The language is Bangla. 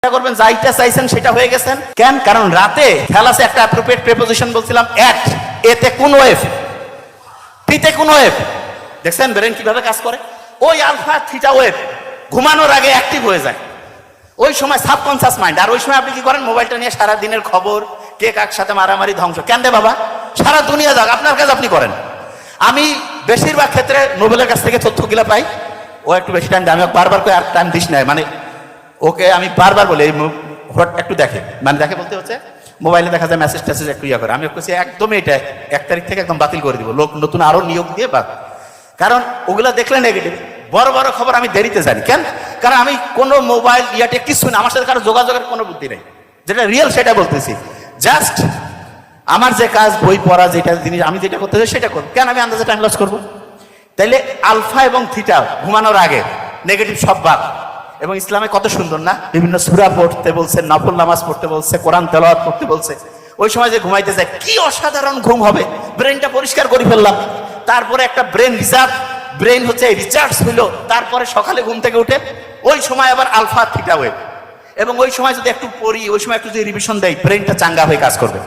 করবেন যাইটা চাইছেন সেটা হয়ে গেছেন কেন? কারণ রাতে থ্যালাসে একটা অ্যাপ্রোপ্রিয়েট প্রিপোজিশন বলছিলাম অ্যাট, এতে কোন ওয়েভ, পিতে কোন ওয়েভ। দেখছেন ব্রেন কিভাবে কাজ করে? ওই আলফা থিটা ওয়েভ ঘুমানোর আগে অ্যাক্টিভ হয়ে যায় ওই সময় সাবকনসিয়াস মাইন্ড। আর ওই সময় আপনি কি করেন? মোবাইলটা নিয়ে সারা দিনের খবর, কে কার সাথে মারামারি, ধ্বংস। কেন দে বাবা, সারা দুনিয়া যাক, আপনার কাজ আপনি করেন। আমি বেশিরভাগ ক্ষেত্রে নোবেলের কাছ থেকে তথ্যগুলা পাই। ও একটু বেশি টাইম দেয়, আমি বারবার করে আর টাইম দিস নাই, মানে ওকে আমি বারবার বলি একটু দেখে, মানে দেখে বলতে হচ্ছে মোবাইলে দেখা যায় মেসেজ টেসেজ একটু ইয়া করে। আমি বলছি একদমই এটা 1 তারিখ থেকে একদম বাতিল করে দিব, লোক নতুন আরো নিয়োগ দিয়ে বাদ। কারণ ওগুলা দেখলে নেগেটিভ। বড় বড় খবর আমি দেরিতে জানি। কেন? কারণ আমি কোনো মোবাইল ইয়াতে কিছু না, আমার সাথে কারো যোগাযোগের কোনো বুদ্ধি নেই। যেটা রিয়েল সেটা বলতেছি। জাস্ট আমার যে কাজ, বই পড়া, যেটা জিনিস আমি যেটা করতে চাই সেটা করবো। কেন আমি আন্দাজে টাইম লস করবো? তাইলে আলফা এবং থিটা ঘুমানোর আগে নেগেটিভ সব বাদ। এবং ইসলামে কত সুন্দর না, বিভিন্ন সূরা পড়তে বলছে, নফল নামাজ পড়তে বলছে, কোরআন তেলাওয়াত করতে বলছে। ওই সময় যে ঘুমাইতে যায় কি অসাধারণ ঘুম হবে, ব্রেনটা পরিষ্কার করে ফেললাম। তারপরে একটা ব্রেন হচ্ছে রিচার্জ হইলো, তারপরে সকালে ঘুম থেকে উঠে ওই সময় আবার আলফা থিটা ওয়েভ। এবং ওই সময় যদি একটু পড়ি, ওই সময় একটু যদি রিভিশন দেয়, ব্রেনটা চাঙ্গা হয়ে কাজ করবে।